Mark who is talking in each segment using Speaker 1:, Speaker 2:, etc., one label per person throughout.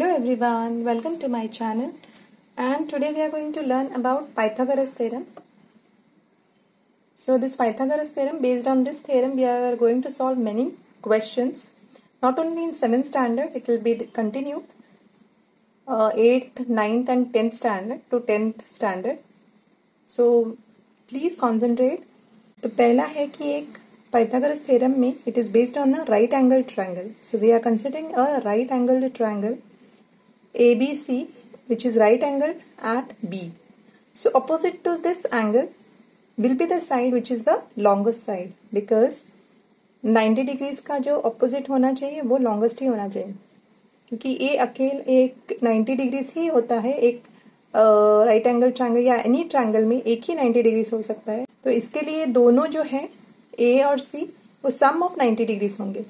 Speaker 1: Hello everyone, welcome to my channel, and today we are going to learn about Pythagoras theorem. So this Pythagoras theorem, based on this theorem we are going to solve many questions, not only in 7th standard, it will be continued 8th, 9th and 10th standard to 10th standard. So please concentrate. तो पहला है कि एक Pythagoras theorem में it is based on a right angle triangle. So we are considering a right angled triangle ABC, which is right angled at B. So opposite to this angle will be the side which is the longest side, because 90 degrees का जो opposite होना चाहिए वो longest ही होना चाहिए, क्योंकि ये एक 90 degrees ही होता है एक राइट एंगल ट्रायंगल या एनी ट्रायंगल में एक ही 90 डिग्रीज हो सकता है. तो इसके लिए दोनों जो है ए और सी वो सम ऑफ 90 डिग्रीज होंगे,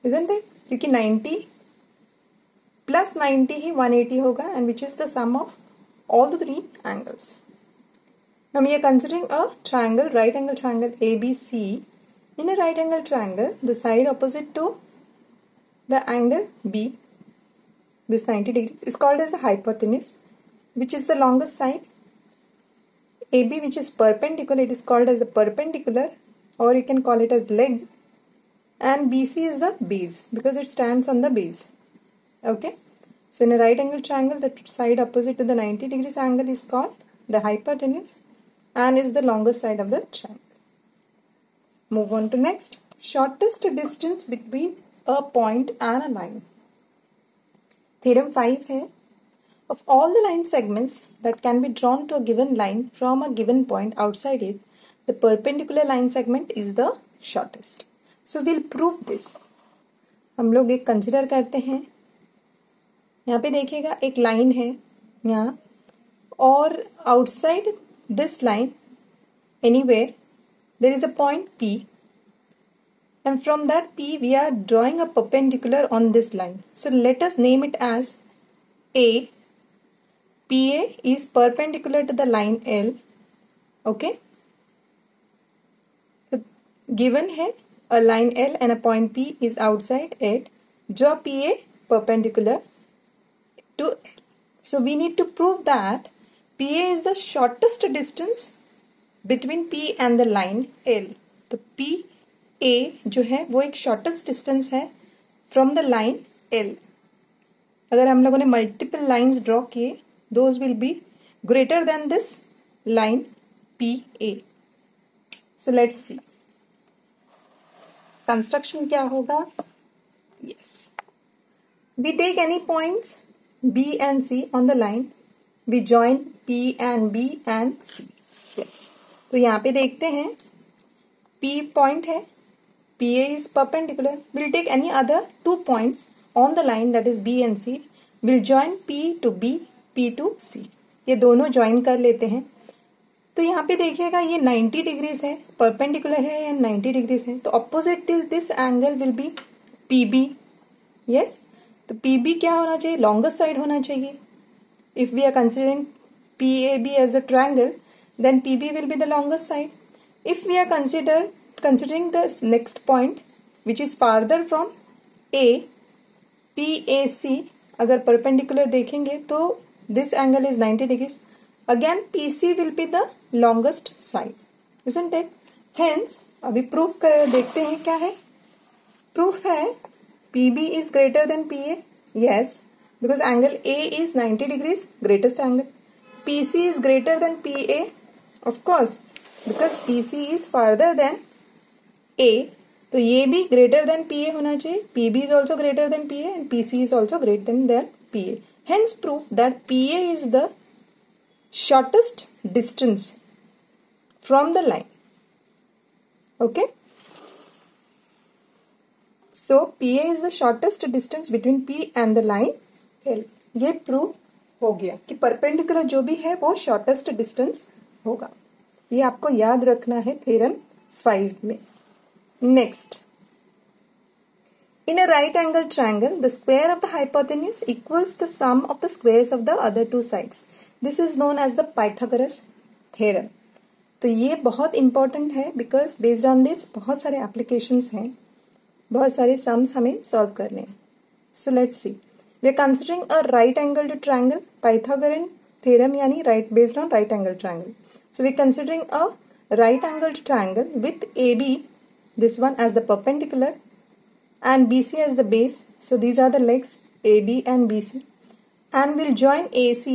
Speaker 1: इजंट इट? क्योंकि 90 प्लस 90 ही 180 होगा, and which is the sum of all the three angles. Now we are considering a triangle, right angle triangle ABC. In a right angle triangle, the side opposite to the angle B, this 90 degrees, is called as the hypotenuse, which is the longest side. AB, which is perpendicular, it is called as the perpendicular, or you can call it as leg. And BC is the base, because it stands on the base. Okay. So in a right angle triangle, the side opposite to the 90 degrees angle is called the hypotenuse, and is the longest side of the triangle. Move on to next. Shortest distance between a point and a line. Theorem 5 है. Of all the line segments that can be drawn to a given line from a given point outside it, the perpendicular line segment is the shortest. So we'll prove this. हम लोग एक consider करते हैं. यहाँ पे देखिएगा एक line है यहाँ, और outside this line anywhere there is a point P, and from that P we are drawing a perpendicular on this line. So let us name it as A. PA is perpendicular to the line L. Okay, so given है a line L and a point P is outside it. Draw PA perpendicular to L. So we need to prove that PA is the shortest distance between P and the line L. तो PA जो है वो एक shortest distance है from the line L. अगर हम लोगों ने multiple lines draw किए, those will be greater than this line PA. So let's see. Construction क्या होगा? Yes. We take any points B and C on the line. We join P and B and C. Yes. तो यहाँ पे देखते हैं P point है, PA is perpendicular. We'll take any other two points on the line, that is B and C. We'll join P to B, P to C. ये दोनों join कर लेते हैं. तो यहाँ पे देखिएगा ये 90 डिग्रीज है, परपेंडिकुलर है या 90 डिग्रीज है, तो opposite to this angle will be PB. Yes, तो PB क्या होना चाहिए? लॉन्गेस्ट साइड होना चाहिए. If we are considering PAB as the triangle, then PB will be the longest side. If we are considering the next point, which is farther from A, PAC, अगर perpendicular देखेंगे तो this angle is 90 degrees. Again, PC will be the longest side, isn't it? Hence, अभी proof कर देखते हैं क्या है. Proof है PB is greater than PA. Yes. Because angle A is 90 degrees, greatest angle. PC is greater than PA, of course, because PC is farther than A. तो ये भी greater than PA होना चाहिए. PB is also greater than PA and PC is also greater than PA. Hence proof that PA is the shortest distance from the line. Okay. So PA is the shortest distance between P and the line L. ये prove हो गया कि perpendicular जो भी है वो shortest distance होगा. ये आपको याद रखना है थ्योरम 5 में. Next, in a right angle triangle the square of the hypotenuse equals the sum of the squares of the other two sides. This is known as the Pythagoras theorem. तो ये बहुत इंपॉर्टेंट है, because based on this बहुत सारे applications हैं, बहुत सारे sums हमें सॉल्व करने हैं. So let's see. We are considering a right angled triangle, Pythagorean theorem यानी right based on right angle triangle. So we are considering a right angled triangle with AB, this one as the perpendicular and BC as the base. So these are the legs AB and BC, and we'll join AC,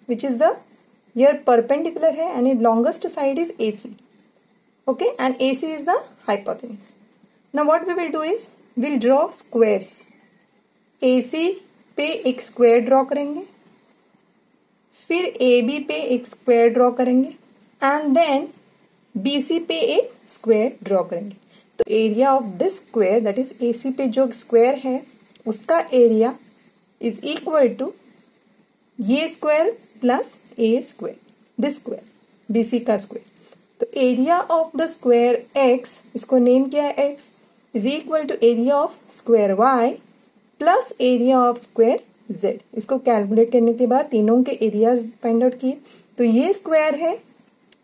Speaker 1: which is the here perpendicular है and its longest side is AC. Okay, and AC is the hypotenuse. Now what we will do is we'll draw squares. AC पे एक square draw करेंगे, फिर AB पे एक square draw करेंगे and then BC पे एक स्क्वायर ड्रॉ करेंगे. तो area of this square that is AC पे जो स्क्वायर है उसका एरिया इज इक्वल टू ये square plus a square, this square BC का स्क्वायर. तो area of the square x, इसको नेम किया है x, is equal to area of square y plus area of square z. इसको calculate करने के बाद तीनों के एरियाज फाइंड आउट किए. तो ये स्क्वायर है,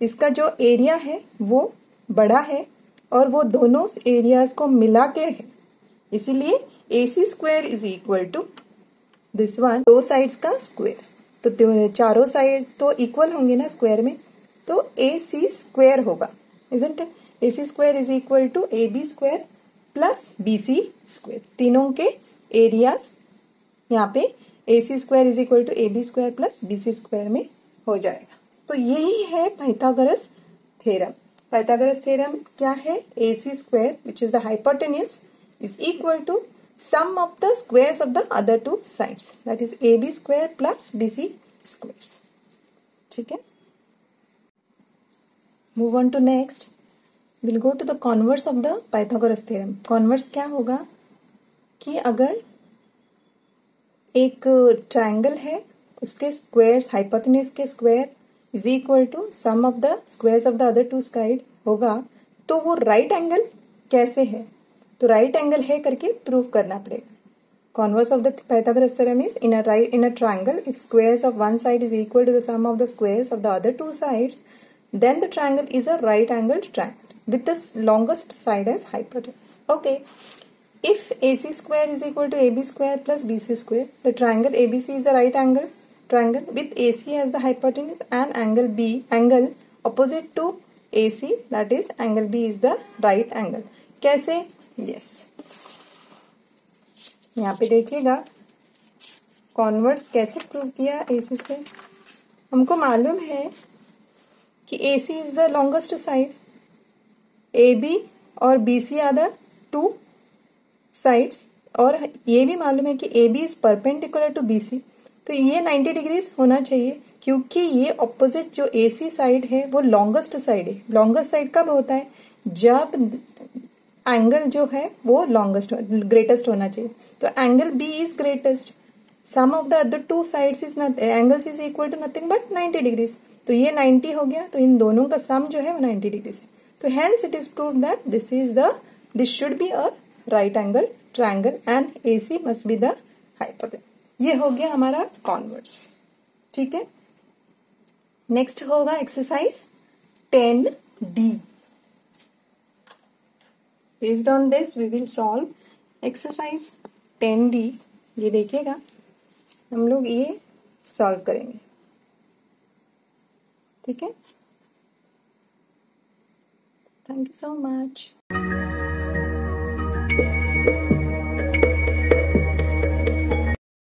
Speaker 1: इसका जो एरिया है वो बड़ा है और वो दोनों एरियाज को मिला के है, इसीलिए AC square is equal to this one, दो साइड्स का स्क्वायर. तो चारों साइड तो इक्वल होंगे ना स्क्वायर में, तो AC स्क्वायर होगा, isn't it? AC square is equal to AB square plus BC square. तीनों के एरियाज यहाँ पे AC square is equal to AB square plus BC square में हो जाएगा. तो यही है पाइथागोरस थ्योरम. पाइथागोरस थ्योरम क्या है? AC square which is the hypotenuse is equal to sum of the squares of the other two sides, that is AB square plus BC squares. ठीक है, move on to next. Will go to the converse of the Pythagoras theorem. Converse क्या होगा कि अगर एक triangle है, उसके squares, hypotenuse के square is equal to sum of the squares of the other two side होगा, तो वो राइट एंगल कैसे है? तो राइट एंगल है करके प्रूव करना पड़ेगा. Converse of the Pythagoras theorem is in a triangle if squares of one side is equal to the sum of the squares of the other two sides, then the triangle is a right angled triangle with the longest side as hypotenuse. Okay, if AC square is equal to AB square plus BC square, the triangle ABC is a right angle triangle with AC as the hypotenuse and angle opposite to AC, that is angle B is the right angle. कैसे? Yes, यहाँ पे देखिएगा converse कैसे prove किया AC square. हमको मालूम है कि AC is the longest side, AB और BC are the two sides, और ये भी मालूम है कि AB is perpendicular to BC. तो ये 90 डिग्रीज होना चाहिए क्योंकि ये ऑपोजिट जो AC साइड है वो लॉन्गेस्ट साइड है. लॉन्गेस्ट साइड कब होता है? जब एंगल जो है वो लॉन्गेस्ट ग्रेटेस्ट होना चाहिए. तो angle B is greatest, sum of the other two sides is angles is equal to nothing but 90 degrees. तो ये 90 हो गया, तो इन दोनों का सम जो है वो 90 डिग्रीज है. तो hence it is prove that this should be a right angle triangle and AC must be the hypotenuse. ये हो गया हमारा कॉन्वर्स. ठीक है, नेक्स्ट होगा exercise 10D. Based on this we will solve exercise 10D. ये देखिएगा, हम लोग ये सॉल्व करेंगे. ठीक है, थैंक यू सो मच.